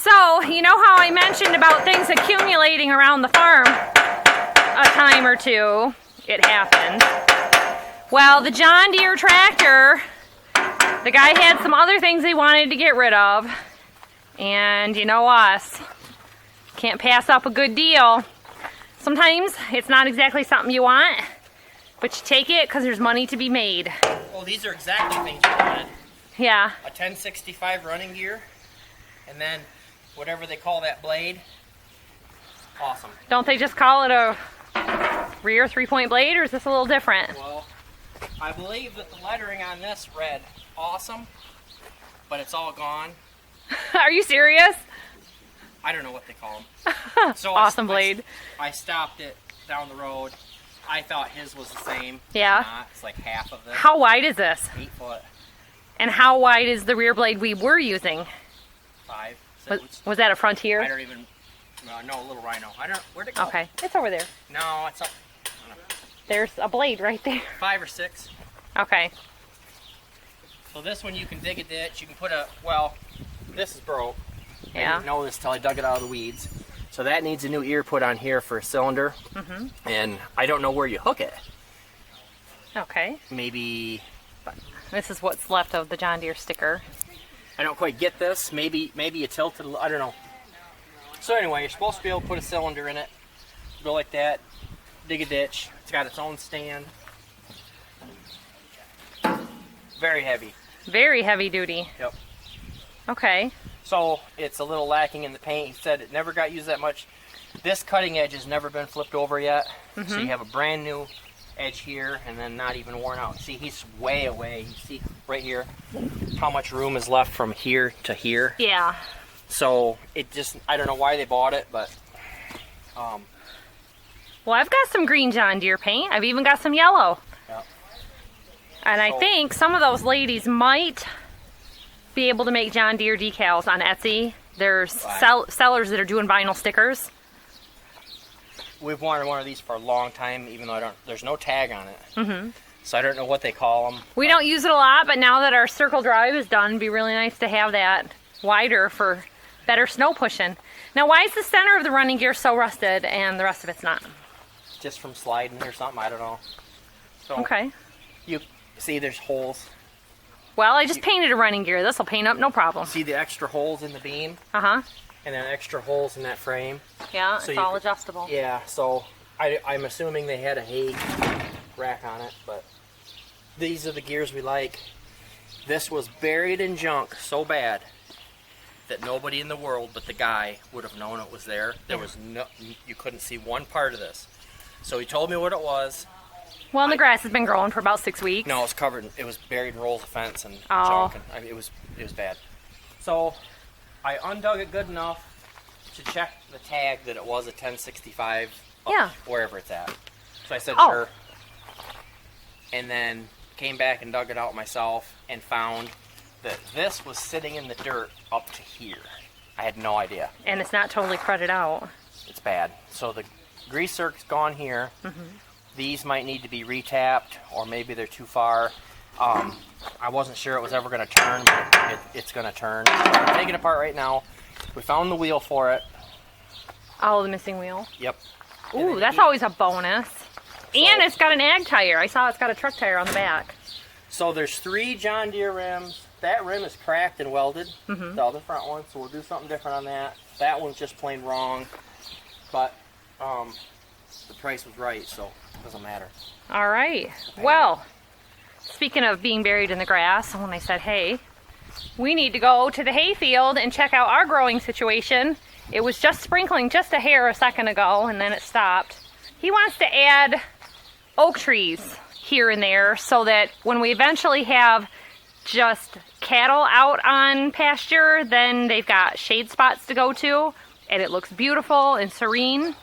So, you know how I mentioned about things accumulating around the farm a time or two? It happened. Well, the John Deere tractor, the guy had some other things he wanted to get rid of. And you know us, can't pass up a good deal. Sometimes it's not exactly something you want, but you take it because there's money to be made. Well, these are exactly things you wanted. Yeah. A 1065 running gear, and then whatever they call that blade. Awesome. Don't they just call it a rear 3-point blade, or is this a little different? Well, I believe that the lettering on this read awesome, but it's all gone. Are you serious? I don't know what they call them. So awesome blade. I stopped it down the road. I thought his was the same. Yeah. It's not. It's like half of this. How wide is this? 8 foot. And how wide is the rear blade we were using? 5. Was that a Frontier? I don't even. No, a little Rhino. I don't. Where'd it go? Okay, it's over there. No, it's up. There's a blade right there. 5 or 6. Okay. So this one you can dig a ditch. You can put a. Well, this is broke. Yeah. I didn't know this till I dug it out of the weeds. So that needs a new ear put on here for a cylinder. Mm-hmm. And I don't know where you hook it. Okay. Maybe. This is what's left of the John Deere sticker. I don't quite get this. Maybe you tilt it. I don't know. So anyway, you're supposed to be able to put a cylinder in it. Go like that. Dig a ditch. It's got its own stand. Very heavy. Very heavy duty. Yep. Okay. So it's a little lacking in the paint. He said it never got used that much. This cutting edge has never been flipped over yet. Mm-hmm. So you have a brand new edge here and then not even worn out. See, he's way away. You see right here how much room is left from here to here. Yeah. So it just, I don't know why they bought it, but well, I've got some green John Deere paint. I've even got some yellow. yeah. And I think some of those ladies might be able to make John Deere decals on Etsy. There's sellers that are doing vinyl stickers. We've wanted one of these for a long time, even though there's no tag on it. Mm-hmm. So I don't know what they call them. We don't use it a lot, but now that our circle drive is done, it'd be really nice to have that wider for better snow pushing. Now, why is the center of the running gear so rusted and the rest of it's not? Just from sliding or something, I don't know. So Okay. you see there's holes. Well, I just painted a running gear. This will paint up, no problem. See the extra holes in the beam? Uh-huh. And then extra holes in that frame. Yeah, So it's you all could- adjustable. Yeah, so I'm assuming they had a hay rack on it, but these are the gears we like. This was buried in junk so bad that nobody in the world but the guy would have known it was there. There was no, you couldn't see one part of this. So he told me what it was. Well, and the grass has been growing for about 6 weeks. No, it was covered. It was buried in rolls of fence and Oh. junk. And, I mean, it was bad. So I undug it good enough to check the tag that it was a 1065. Yeah. Wherever it's at. So I said Oh. sure. And then came back and dug it out myself and found that this was sitting in the dirt up to here. I had no idea. And it's not totally crudted out. It's bad. So the grease circuit's gone here. Mm-hmm. These might need to be retapped, or maybe they're too far. I wasn't sure it was ever going to turn, but it's going to turn. So I'm taking it apart right now. We found the wheel for it. Oh, the missing wheel. Yep. Ooh, that's always a bonus. And it's got an ag tire. I saw it's got a truck tire on the back. So there's 3 John Deere rims. That rim is cracked and welded, Mm-hmm. the other front one, so we'll do something different on that. That one's just plain wrong, but the price was right, so it doesn't matter. All right. Well, speaking of being buried in the grass, when I said, hey, we need to go to the hay field and check out our growing situation. It was just sprinkling just a hair a second ago, and then it stopped. He wants to add oak trees here and there so that when we eventually have just cattle out on pasture, then they've got shade spots to go to, and it looks beautiful and serene.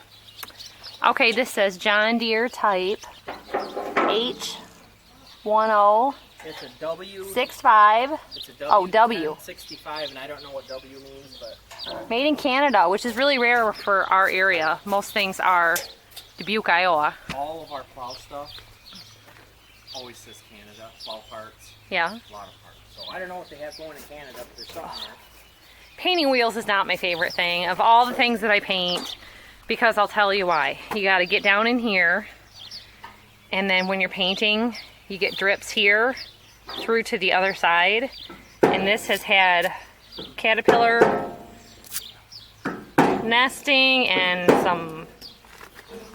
Okay, this says John Deere type H1065. It's a W. It's a W. Oh, W. 1065, and I don't know what W means, but Made in Canada, which is really rare for our area. Most things are Dubuque, Iowa. all of our plow stuff always says Canada. Plow parts, Yeah. a lot of parts. So I don't know what they have going in Canada, but there's something there. painting wheels is not my favorite thing of all the things that I paint, because I'll tell you why. You got to get down in here, and then when you're painting, you get drips here through to the other side. And this has had caterpillar nesting and some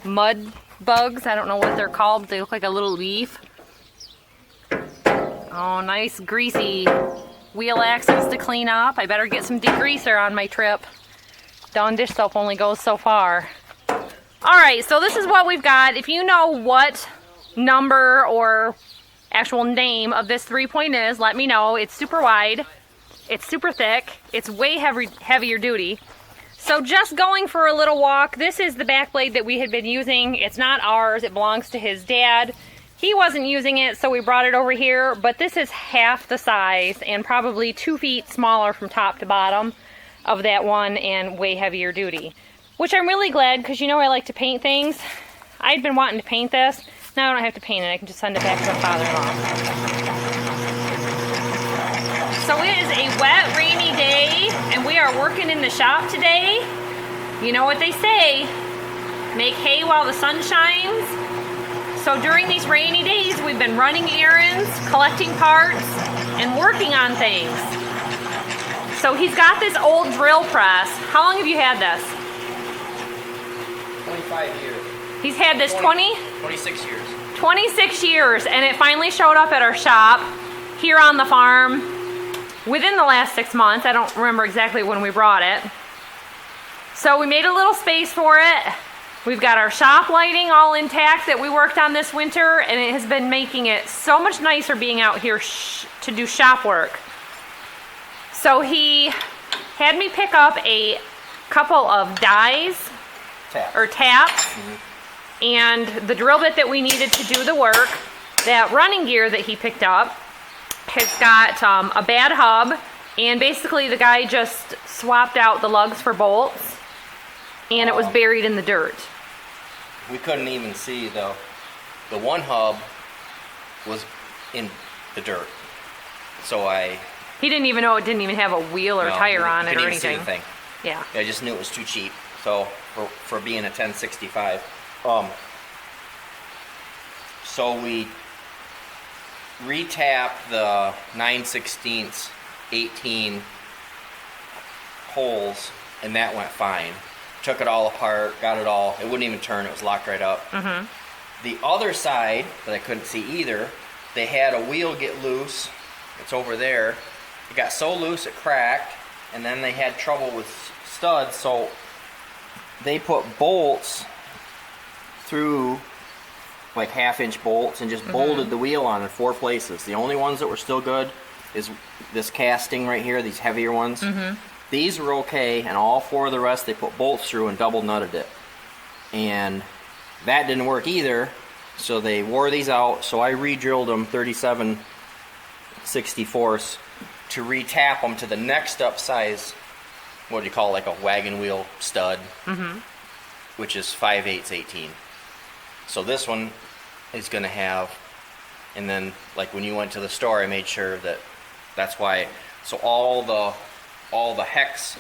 mud bugs. I don't know what they're called, but they look like a little leaf. Oh, nice greasy wheel axles to clean up. I better get some degreaser on my trip. Dawn dish soap only goes so far. Alright, so this is what we've got. If you know what number or actual name of this 3-point is, let me know. It's super wide. It's super thick. It's way heavier duty. So just going for a little walk, this is the back blade that we had been using. It's not ours. It belongs to his dad. He wasn't using it, so we brought it over here, but this is half the size and probably 2 feet smaller from top to bottom of that one, and way heavier duty. Which I'm really glad, because you know I like to paint things. I'd been wanting to paint this. Now I don't have to paint it. I can just send it back to my father-in-law. So it is a wet, rainy day, and we are working in the shop today. You know what they say, make hay while the sun shines. So during these rainy days, we've been running errands, collecting parts, and working on things. So he's got this old drill press. How long have you had this? 25 years. He's had this 26 years. 26 years, and it finally showed up at our shop here on the farm within the last 6 months. I don't remember exactly when we brought it. So we made a little space for it. We've got our shop lighting all intact that we worked on this winter, and it has been making it so much nicer being out here to do shop work. So he had me pick up a couple of dies or taps, and the drill bit that we needed to do the work. That running gear that he picked up has got a bad hub, and basically the guy just swapped out the lugs for bolts, and it was buried in the dirt. We couldn't even see the one hub was in the dirt. So he didn't even know it didn't even have a wheel or tire on it or anything. Even see the thing. Yeah. I just knew it was too cheap. So for being a 1065, so we re-tapped the 9/16 18 holes, and that went fine. Took it all apart, got it all. It wouldn't even turn. It was locked right up. The other side that I couldn't see either, they had a wheel get loose. It's over there. It got so loose it cracked, and then they had trouble with studs, so they put bolts through, like 1/2-inch bolts, and just bolted the wheel on in 4 places. The only ones that were still good is this casting right here, these heavier ones. These were okay, and all 4 of the rest they put bolts through and double nutted it. And that didn't work either, so they wore these out, so I re-drilled them 37/64 to re-tap them to the next up size, what do you call it, like a wagon wheel stud, which is 5/8 18. So this one is going to have, and then like when you went to the store, I made sure that that's why, so all the hex,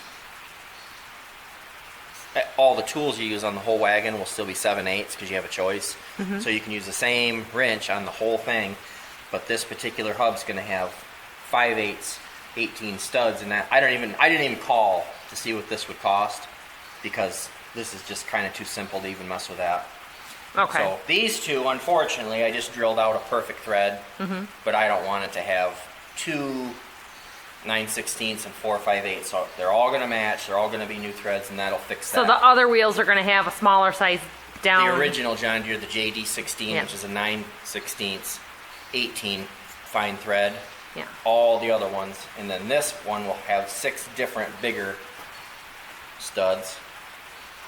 all the tools you use on the whole wagon will still be 7/8 because you have a choice. So you can use the same wrench on the whole thing, but this particular hub's going to have 5/8 18 studs, and that I didn't even call to see what this would cost, because this is just kind of too simple to even mess with that. Okay. So these two, unfortunately, I just drilled out a perfect thread, but I don't want it to have 2 9/16 and 4 5/8. So they're all going to match. They're all going to be new threads, and that'll fix that. So the other wheels are going to have a smaller size down. The original John Deere, the JD16, which is a 9/16 18 fine thread. Yeah. All the other ones, and then this one will have 6 different bigger studs.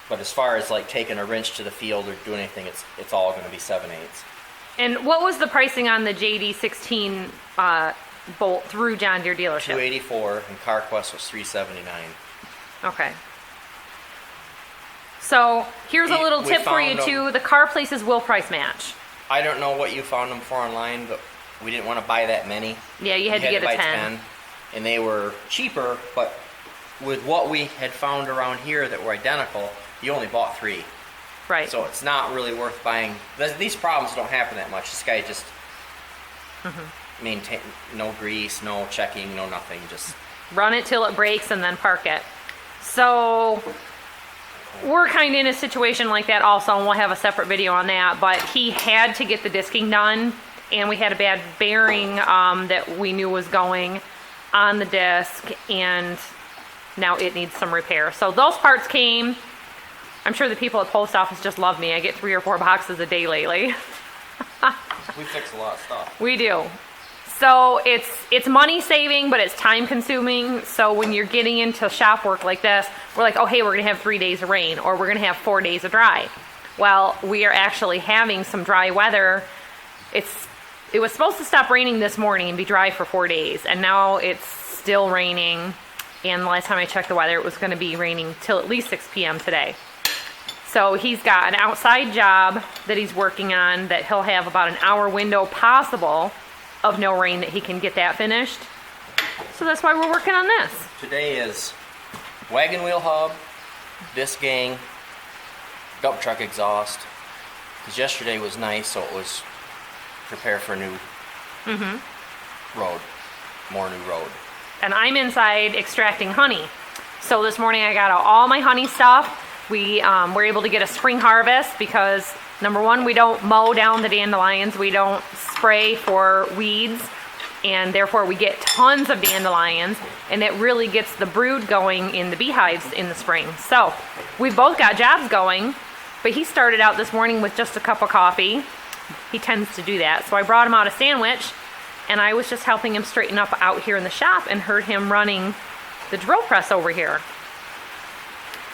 But as far as like taking a wrench to the field or doing anything, it's all going to be 7/8. And what was the pricing on the JD16 bolt through John Deere dealership? $284, and CarQuest was $379. Okay. So here's a little tip for you too. The car places will price match. I don't know what you found them for online, but we didn't want to buy that many. Yeah, you had to get a buy 10. And they were cheaper, but with what we had found around here that were identical, you only bought 3. Right. So it's not really worth buying. These problems don't happen that much. This guy just maintain no grease, no checking, no nothing. Just run it till it breaks and then park it. So we're kind of in a situation like that also, and we'll have a separate video on that. But he had to get the disking done, and we had a bad bearing that we knew was going on the disc, and now it needs some repair. So those parts came. I'm sure the people at the post office just love me. I get 3 or 4 boxes a day lately. we fix a lot of stuff. We do. So it's money saving, but it's time consuming. So when you're getting into shop work like this, we're like, oh, hey, we're going to have 3 days of rain, or we're going to have 4 days of dry. Well, we are actually having some dry weather. It was supposed to stop raining this morning and be dry for 4 days, and now it's still raining. And the last time I checked the weather, it was going to be raining till at least 6 p.m. today. So he's got an outside job that he's working on that he'll have about an hour window possible of no rain that he can get that finished. So that's why we're working on this. Today is wagon wheel hub, disc gang, dump truck exhaust. Because yesterday was nice, so it was prepare for a new road, more new road. And I'm inside extracting honey. So this morning I got out all my honey stuff. We were able to get a spring harvest because, number one, we don't mow down the dandelions. We don't spray for weeds, and therefore we get tons of dandelions, and it really gets the brood going in the beehives in the spring. So we've both got jobs going, but he started out this morning with just a cup of coffee. He tends to do that. So I brought him out a sandwich, and I was just helping him straighten up out here in the shop and heard him running the drill press over here.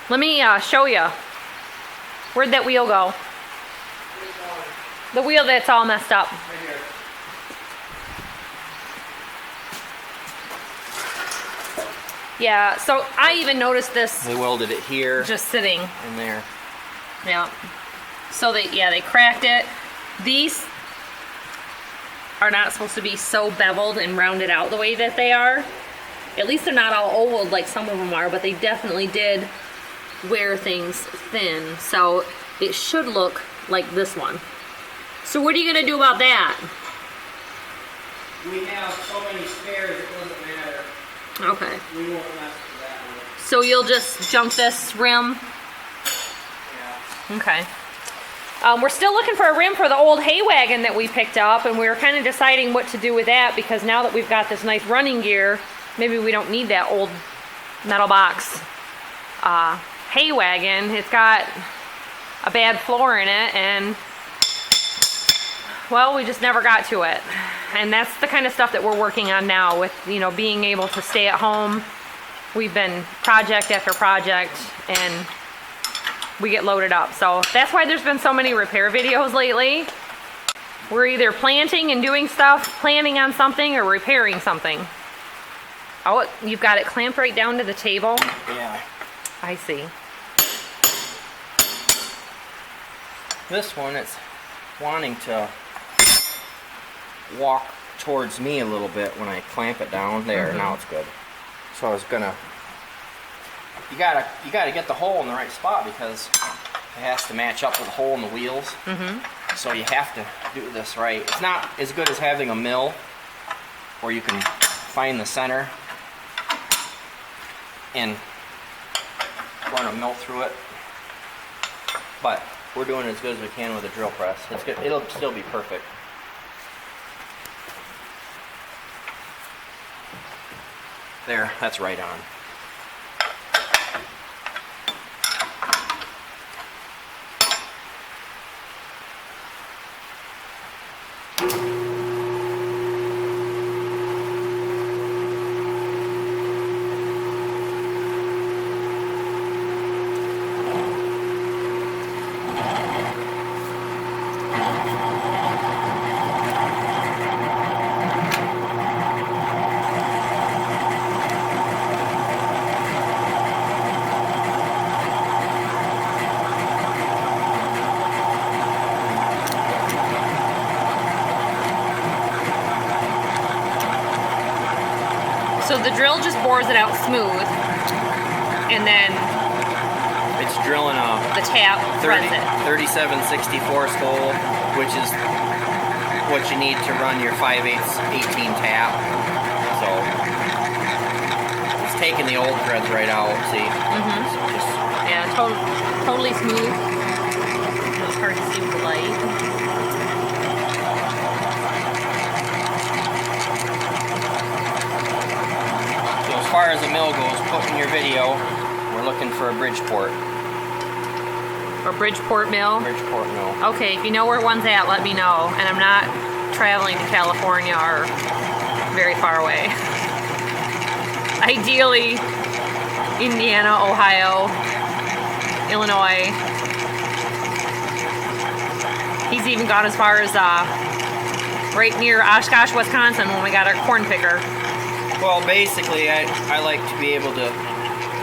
Let me show you. Where'd that wheel go? The wheel that's all messed up. Right here. Yeah, so I even noticed this They welded it here just sitting. and there. Yeah. So they cracked it. These are not supposed to be so beveled and rounded out the way that they are. At least they're not all oval like some of them are, but they definitely did wear things thin. So it should look like this one. So what are you going to do about that? We have so many spares, it doesn't matter. Okay. We won't mess with that one. So you'll just junk this rim? Yeah. Okay. We're still looking for a rim for the old hay wagon that we picked up, and we were kind of deciding what to do with that because now that we've got this nice running gear, maybe we don't need that old metal box hay wagon. It's got a bad floor in it, and well, we just never got to it. And that's the kind of stuff that we're working on now with, you know, being able to stay at home. We've been project after project, and we get loaded up. So that's why there's been so many repair videos lately. We're either planting and doing stuff, planning on something, or repairing something. Oh, you've got it clamped right down to the table? Yeah. I see. This one, it's wanting to walk towards me a little bit when I clamp it down there. Now it's good. So I was gonna, you gotta get the hole in the right spot because it has to match up with the hole in the wheels. So you have to do this right. It's not as good as having a mill where you can find the center and run a mill through it, but we're doing as good as we can with a drill press. It's good. It'll still be perfect. There, that's right on. So the drill just bores it out smooth. And then It's drilling a the tap runs it. 37/64 hole, which is what you need to run your 5/8 18 tap. So it's taking the old threads right out. See? So just, Yeah, totally smooth. It's hard to see with the light. so as far as the mill goes, put in your video. We're looking for a Bridgeport. Or Bridgeport Mill. Bridgeport mill. Okay, if you know where one's at, let me know. And I'm not traveling to California or very far away. Ideally, Indiana, Ohio, Illinois. He's even gone as far as right near Oshkosh, Wisconsin when we got our corn picker. Well, basically, I like to be able to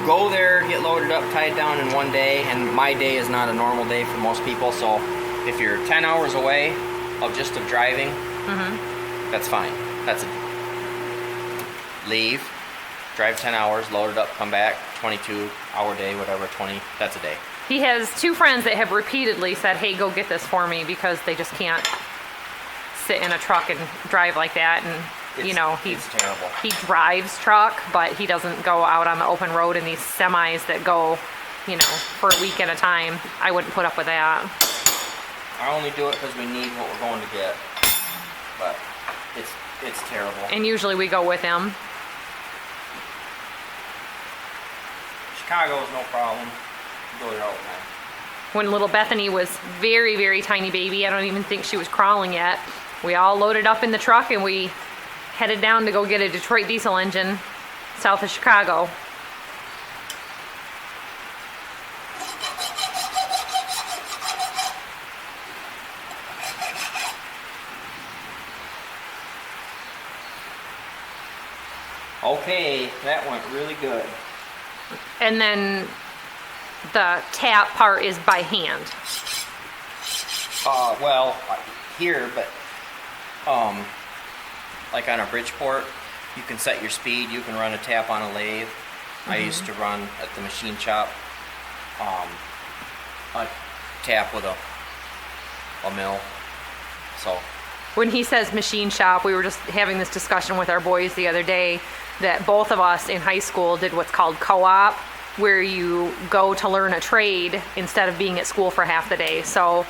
go there, get loaded up, tied down in one day, and my day is not a normal day for most people, so if you're 10 hours away of driving, that's fine. That's a leave, drive 10 hours, load it up, come back, 22-hour day, whatever, 20, that's a day. He has two friends that have repeatedly said, hey, go get this for me, because they just can't sit in a truck and drive like that. And It's terrible. he drives truck, but he doesn't go out on the open road in these semis that go, for a week at a time. I wouldn't put up with that. I only do it because we need what we're going to get, but it's terrible. And usually we go with him. Chicago is no problem. Go there all the time. When little Bethany was very, very tiny baby, I don't even think she was crawling yet, we all loaded up in the truck and we headed down to go get a Detroit diesel engine south of Chicago. Okay, that went really good. And then the tap part is by hand. Well, here, but like on a Bridgeport, you can set your speed. You can run a tap on a lathe. I used to run at the machine shop a tap with a mill. So When he says machine shop, we were just having this discussion with our boys the other day that both of us in high school did what's called co-op, where you go to learn a trade instead of being at school for half the day. So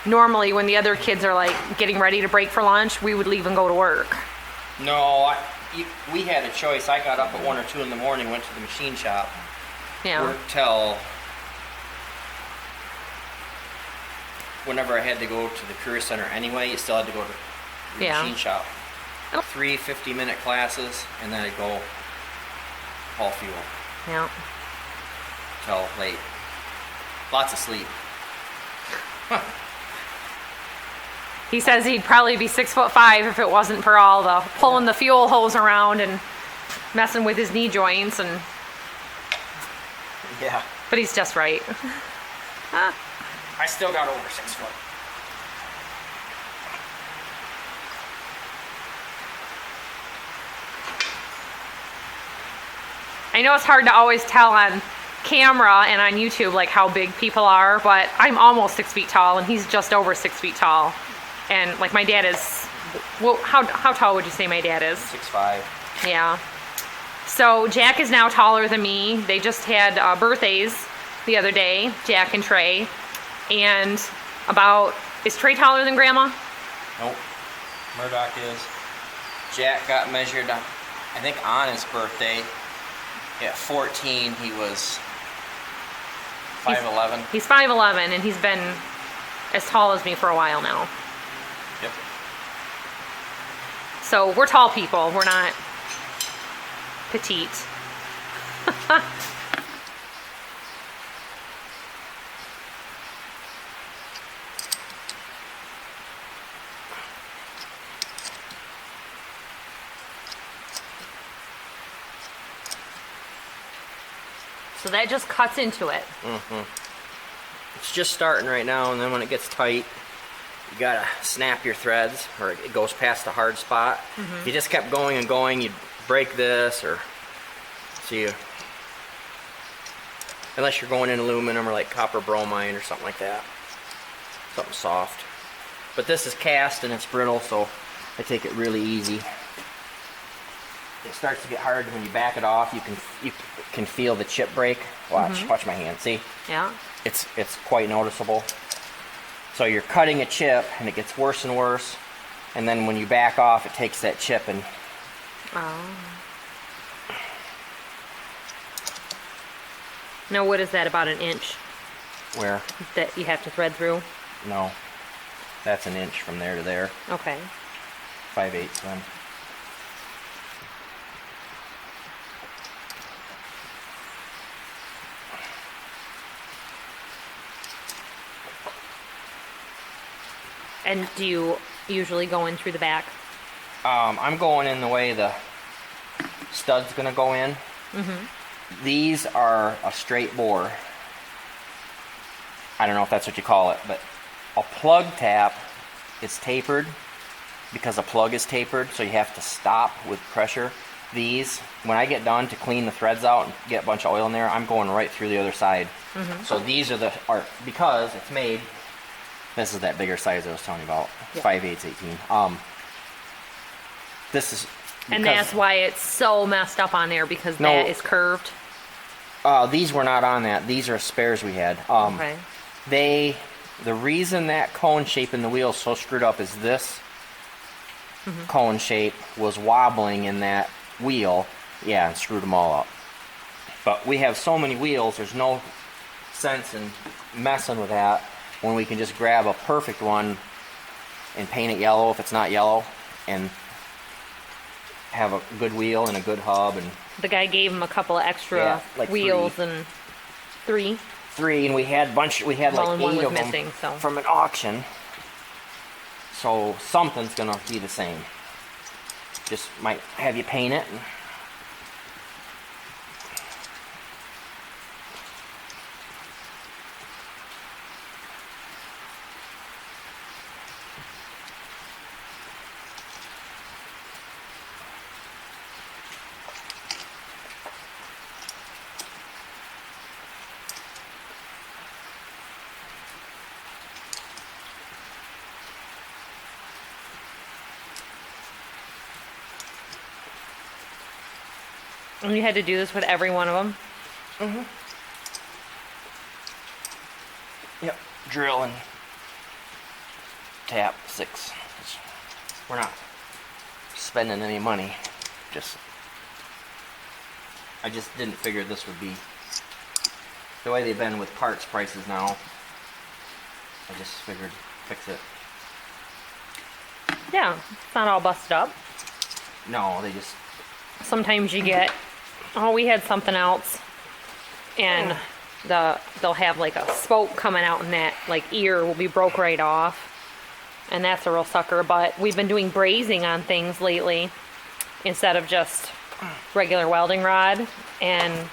normally when the other kids are like getting ready to break for lunch, we would leave and go to work. no, we had a choice. I got up at 1 or 2 in the morning, went to the machine shop, Yeah. worked till whenever I had to go to the career center anyway. You still had to go to the Yeah. machine shop. 3 50-minute classes, and then I'd go haul fuel Yeah. till late. Lots of sleep. He says he'd probably be 6'5" if it wasn't for all the pulling the fuel hose around and messing with his knee joints, and Yeah. but he's just right. I still got over 6 foot. I know it's hard to always tell on camera and on YouTube like how big people are, but I'm almost 6 feet tall and he's just over 6 feet tall. And like my dad is, well, how tall would you say my dad is? 6'5". Yeah. So Jack is now taller than me. They just had birthdays the other day, Jack and Trey. And is Trey taller than Grandma? Nope. Murdoch is. Jack got measured, I think, on his birthday. At 14, he was 5'11". He's 5'11", and he's been as tall as me for a while now. Yep. So we're tall people. We're not petite. So that just cuts into it. It's just starting right now, and then when it gets tight, you gotta snap your threads, or it goes past the hard spot. If you just kept going and going, you'd break this, or so you Unless you're going in aluminum or like copper bromine or something like that. Something soft. But this is cast and it's brittle, so I take it really easy. It starts to get hard when you back it off. You can feel the chip break. Watch my hand. See? Yeah. It's quite noticeable. So you're cutting a chip and it gets worse and worse, and then when you back off, it takes that chip and. Oh. Now, what is that? About an inch Where? that you have to thread through? No, that's an inch from there to there. Okay. 5/8 then. And do you usually go in through the back? I'm going in the way the stud's gonna go in. These are a straight bore. I don't know if that's what you call it, but a plug tap is tapered because a plug is tapered, so you have to stop with pressure. These, when I get done to clean the threads out and get a bunch of oil in there, I'm going right through the other side. So these are because it's made. This is that bigger size I was telling you about, 5/8 18. This is. And that's why it's so messed up on there, because that is curved. These were not on that. These are spares we had. Okay. The reason that cone shape in the wheel is so screwed up is this cone shape was wobbling in that wheel. Yeah, and screwed them all up. But we have so many wheels, there's no sense in messing with that when we can just grab a perfect one and paint it yellow if it's not yellow, and have a good wheel and a good hub. And The guy gave him a couple of extra like wheels and three. and we had like Well, 8 and one was of them missing, so. from an auction. So something's gonna be the same. Just might have you paint it. And you had to do this with every one of them? Yep, drill and tap 6. We're not spending any money. I just didn't figure this would be the way they've been with parts prices now. I just figured fix it. Yeah, it's not all busted up. No, they just. Sometimes you get, we had something else, and they'll have like a spoke coming out, and that like ear will be broke right off, and that's a real sucker. But we've been doing brazing on things lately instead of just regular welding rod, and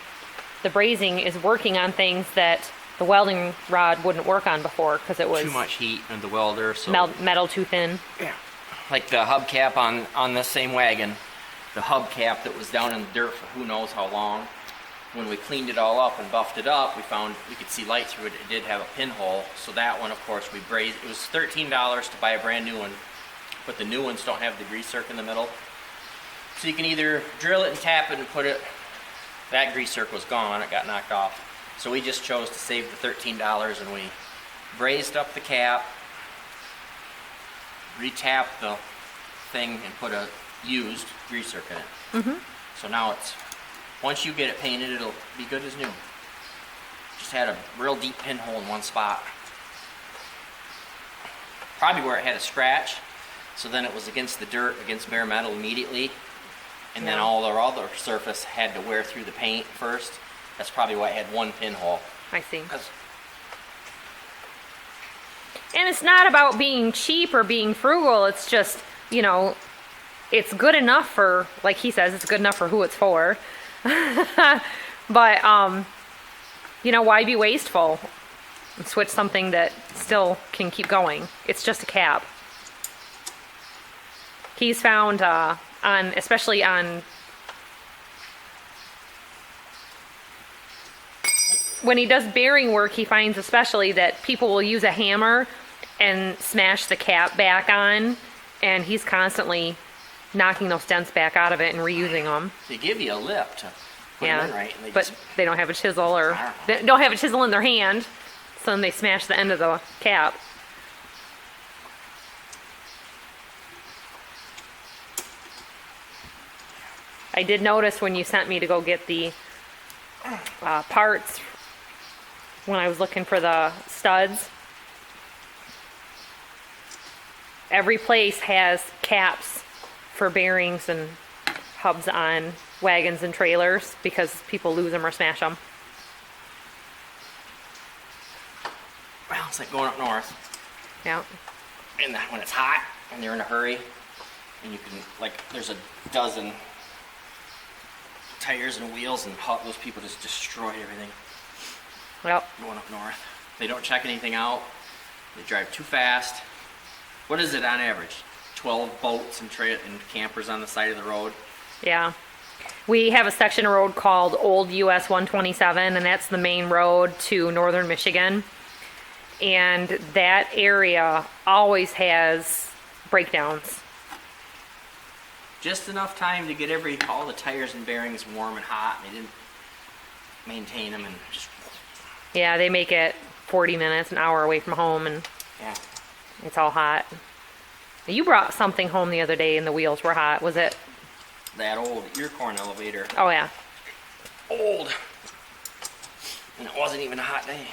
the brazing is working on things that the welding rod wouldn't work on before because it was Too much heat in the welder, so metal too thin. yeah. Like the hubcap on this same wagon, the hubcap that was down in the dirt for who knows how long. When we cleaned it all up and buffed it up, we found we could see light through it. It did have a pinhole, so that one, of course, we brazed. It was $13 to buy a brand new one, but the new ones don't have the grease zerk in the middle. So you can either drill it and tap it and put it. That grease zerk was gone; it got knocked off. So we just chose to save the $13, and we brazed up the cap, retapped the thing, and put a used grease zerk in it. So now it's, once you get it painted, it'll be good as new. Just had a real deep pinhole in one spot. Probably where it had a scratch. So then it was against the dirt, against bare metal immediately. And then all the other surface had to wear through the paint first. That's probably why it had one pinhole. I see. 'Cause And it's not about being cheap or being frugal. It's just, it's good enough for, like he says, it's good enough for who it's for. But, why be wasteful? And switch something that still can keep going. It's just a cap. He's found, especially on when he does bearing work, he finds especially that people will use a hammer and smash the cap back on, and he's constantly knocking those dents back out of it and reusing them. They give you a lip to put them in right, and they but just, they don't have a chisel, or they don't have a chisel in their hand, so then they smash the end of the cap. I did notice when you sent me to go get the parts when I was looking for the studs, every place has caps for bearings and hubs on wagons and trailers because people lose them or smash them. well, it's like going up north. Yeah. And when it's hot and you're in a hurry, and you can, like, there's a dozen tires and wheels, and those people just destroy everything Yep. going up north. They don't check anything out. They drive too fast. What is it on average? 12 boats and campers on the side of the road. Yeah. We have a section of road called Old US 127, and that's the main road to northern Michigan. And that area always has breakdowns. Just enough time to get all the tires and bearings warm and hot, and they didn't maintain them, and just... Yeah, they make it 40 minutes, an hour away from home, and Yeah. it's all hot. You brought something home the other day and the wheels were hot. Was it? That old ear corn elevator. Oh, yeah. Old. And it wasn't even a hot day.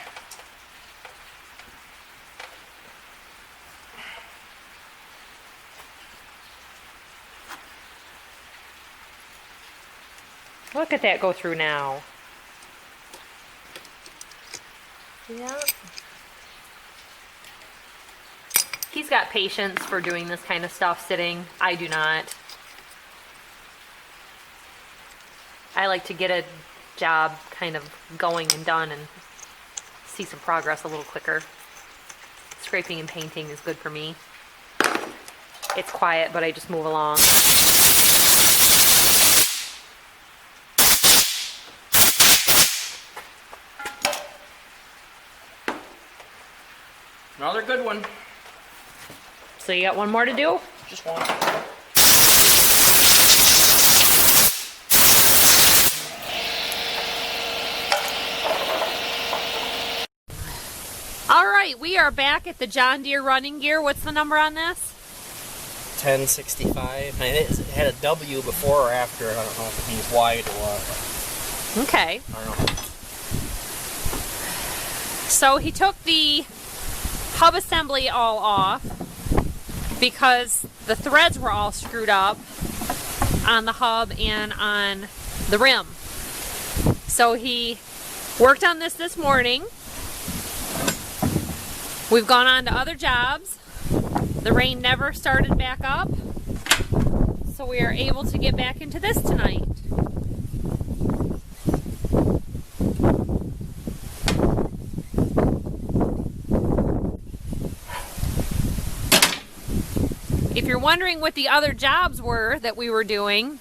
Look at that go through now. Yeah. He's got patience for doing this kind of stuff sitting. I do not. I like to get a job kind of going and done and see some progress a little quicker. Scraping and painting is good for me. It's quiet, but I just move along. Another good one. So you got one more to do? Just one. All right, we are back at the John Deere running gear. What's the number on this? 1065. And it had a W before or after. I don't know if it means wide or what. Okay. I don't know. So he took the hub assembly all off because the threads were all screwed up on the hub and on the rim. So he worked on this morning. We've gone on to other jobs. The rain never started back up, so we are able to get back into this tonight. If you're wondering what the other jobs were that we were doing,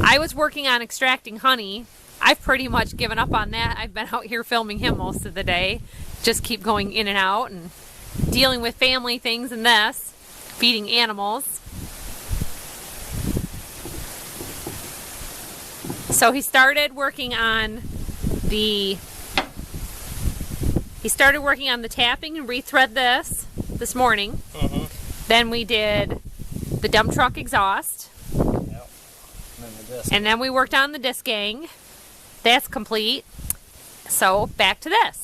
I was working on extracting honey. I've pretty much given up on that. I've been out here filming him most of the day. Just keep going in and out and dealing with family things and this, feeding animals. So he started working on the tapping and rethread this morning. Mm-hmm. Then we did the dump truck exhaust. Yep. And then we worked on the disc gang. That's complete. So back to this.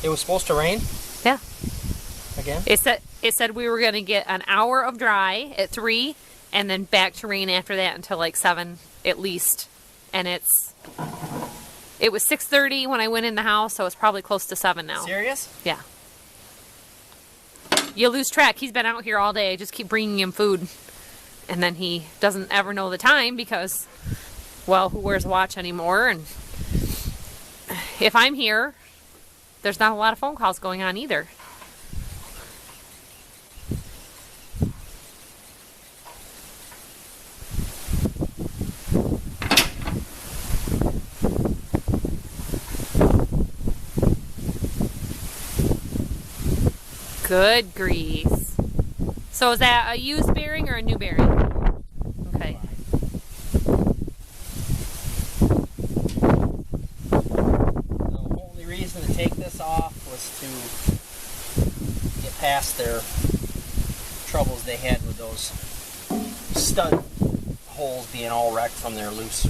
It was supposed to rain Yeah. again? It said we were going to get an hour of dry at 3 and then back to rain after that until like 7 at least. And it was 6:30 when I went in the house, so it's probably close to 7 now. Serious? Yeah. You lose track. He's been out here all day. I just keep bringing him food. And then he doesn't ever know the time because, well, who wears a watch anymore? And if I'm here, there's not a lot of phone calls going on either. Good grease. So is that a used bearing or a new bearing? Okay. The only reason to take this off was to get past their troubles they had with those stud holes being all wrecked from their loose.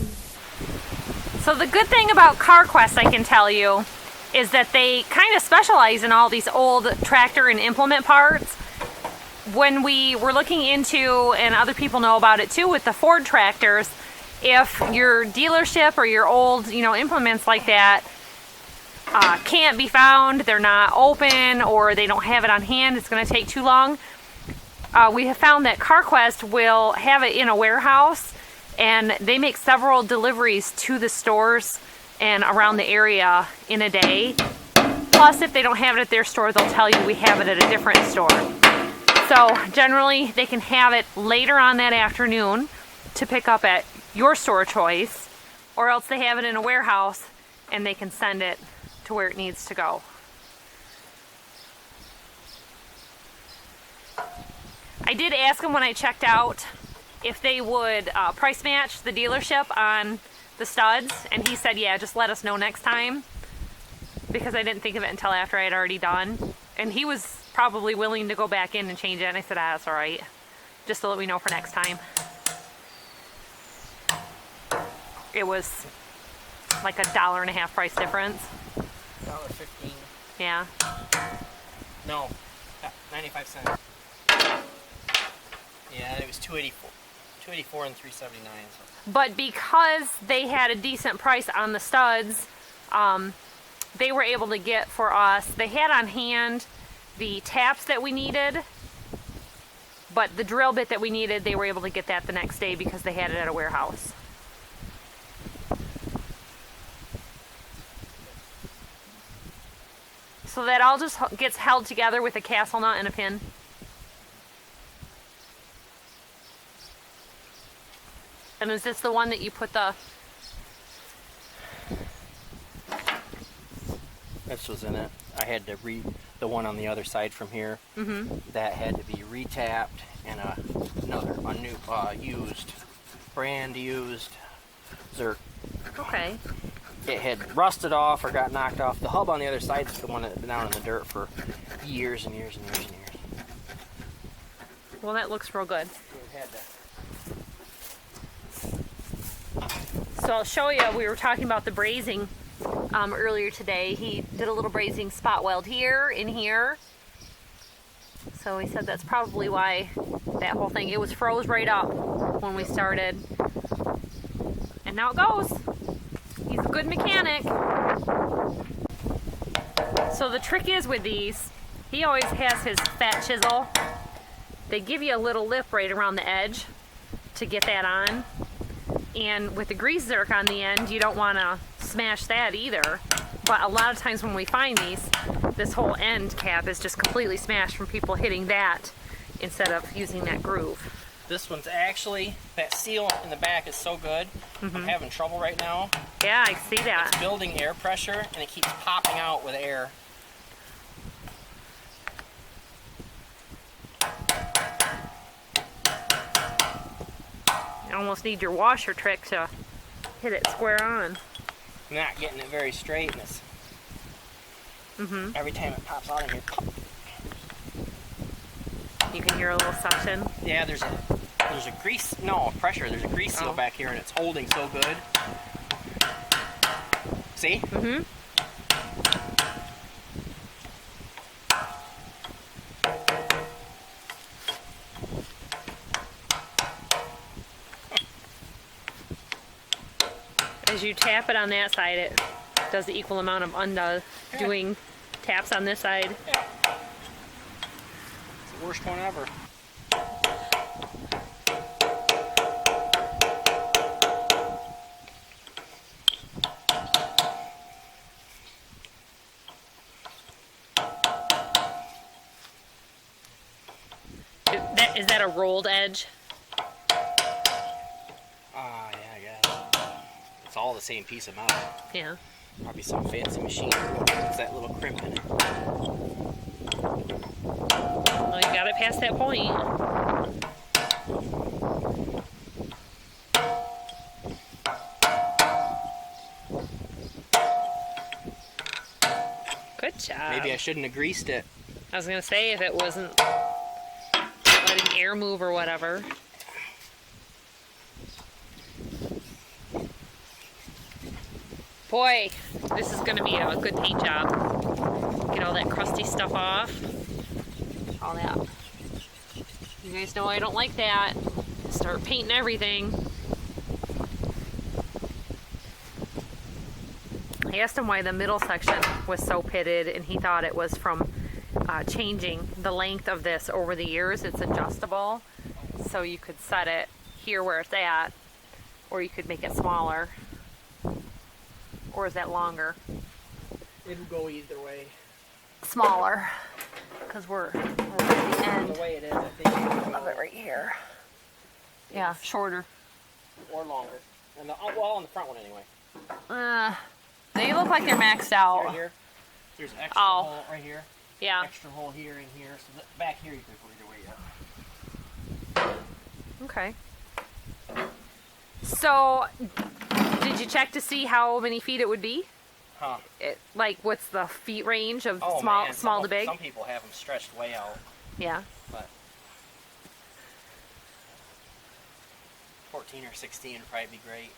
So the good thing about CarQuest, I can tell you, is that they kind of specialize in all these old tractor and implement parts. When we were looking into, and other people know about it too, with the Ford tractors, if your dealership or your old, implements like that can't be found, they're not open, or they don't have it on hand, it's going to take too long. We have found that CarQuest will have it in a warehouse, and they make several deliveries to the stores and around the area in a day. Plus, if they don't have it at their store, they'll tell you we have it at a different store. So generally, they can have it later on that afternoon to pick up at your store choice, or else they have it in a warehouse and they can send it to where it needs to go. I did ask them when I checked out if they would price match the dealership on the studs, and he said, yeah, just let us know next time, because I didn't think of it until after I had already done. And he was probably willing to go back in and change it, and I said, that's all right, just to let me know for next time. It was like $1.50 price difference. $1.15. Yeah. No, 95 cents. Yeah, it was $2.84. $2.84 and $3.79. So. But because they had a decent price on the studs, they were able to get for us, they had on hand the taps that we needed, but the drill bit that we needed, they were able to get that the next day because they had it at a warehouse. So that all just gets held together with a castle nut and a pin. And is this the one that you put the... This was in it. I had to the one on the other side from here. That had to be retapped, and a new brand used Zerk. Okay. It had rusted off or got knocked off. The hub on the other side is the one that had been out in the dirt for years and years and years and years. Well, that looks real good. So I'll show you, we were talking about the brazing earlier today. He did a little brazing spot weld here, in here. So he said that's probably why that whole thing, it was froze right up when we started. And now it goes. He's a good mechanic. So the trick is with these, he always has his fat chisel. They give you a little lip right around the edge to get that on. And with the grease zerk on the end, you don't want to smash that either. But a lot of times when we find these, this whole end cap is just completely smashed from people hitting that instead of using that groove. This one's actually, that seal in the back is so good. I'm having trouble right now. Yeah, I see that. It's building air pressure, and it keeps popping out with air. You almost need your washer trick to hit it square on. I'm not getting it very straight, and it's every time it pops out of here, pop. You can hear a little suction. Yeah, there's a grease, no, pressure. There's a grease seal back here, and it's holding so good. See? As you tap it on that side, it does the equal amount of undoing taps on this side. Yeah. It's the worst one ever. Is that a rolled edge? Yeah, I guess. It's all the same piece of metal. Yeah. Probably some fancy machine. It's that little crimp in it. Well, you got it past that point. Good job. Maybe I shouldn't have greased it. I was gonna say if it wasn't letting air move or whatever. Boy, this is gonna be a good paint job. Get all that crusty stuff off. All that. You guys know I don't like that. Start painting everything. I asked him why the middle section was so pitted, and he thought it was from changing the length of this over the years. It's adjustable, so you could set it here where it's at, or you could make it smaller. Or is that longer? It'll go either way. Smaller, because we're at the end The way it is, I think of it right here. Yeah, shorter. or longer. And well, on the front one anyway. They look like they're maxed out. Right here, there's an extra Oh. hole right here. Yeah. Extra hole here and here. So back here you could go either way. Yeah. Okay. So, did you check to see how many feet it would be? Huh. Like, what's the feet range of Oh, small man. small to big? Some people have them stretched way out, Yeah. but 14 or 16 would probably be great.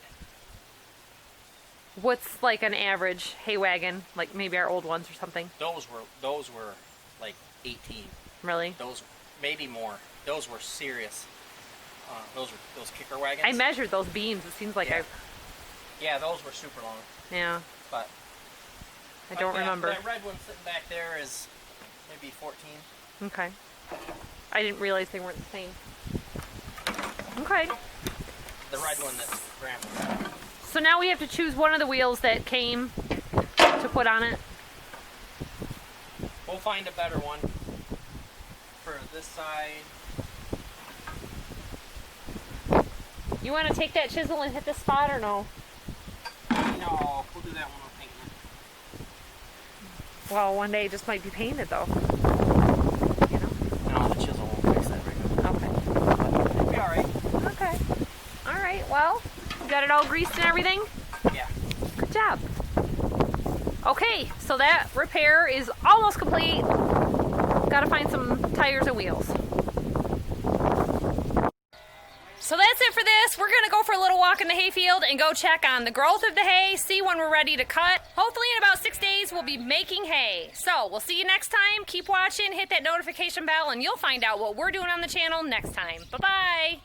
What's like an average hay wagon? Like maybe our old ones or something? Those were like 18. Really? Those maybe more. Those were serious. Those kicker wagons. I measured those beams. It seems like Yeah. Yeah, those were super long. Yeah. But I don't remember. That red one sitting back there is maybe 14. Okay. I didn't realize they weren't the same. Okay. The red one that's Grandma's. So now we have to choose one of the wheels that came to put on it. We'll find a better one for this side. You want to take that chisel and hit the spot or no? No, we'll do that when we're painting it. Well, one day it just might be painted though. You know? No, the chisel won't fix that right now. Okay. It'll be alright. Okay. All right. Well, you got it all greased and everything? Yeah. Good job. Okay, so that repair is almost complete. Got to find some tires and wheels. So that's it for this. We're going to go for a little walk in the hayfield and go check on the growth of the hay, see when we're ready to cut. Hopefully in about 6 days we'll be making hay. So we'll see you next time. Keep watching, hit that notification bell, and you'll find out what we're doing on the channel next time. Bye-bye.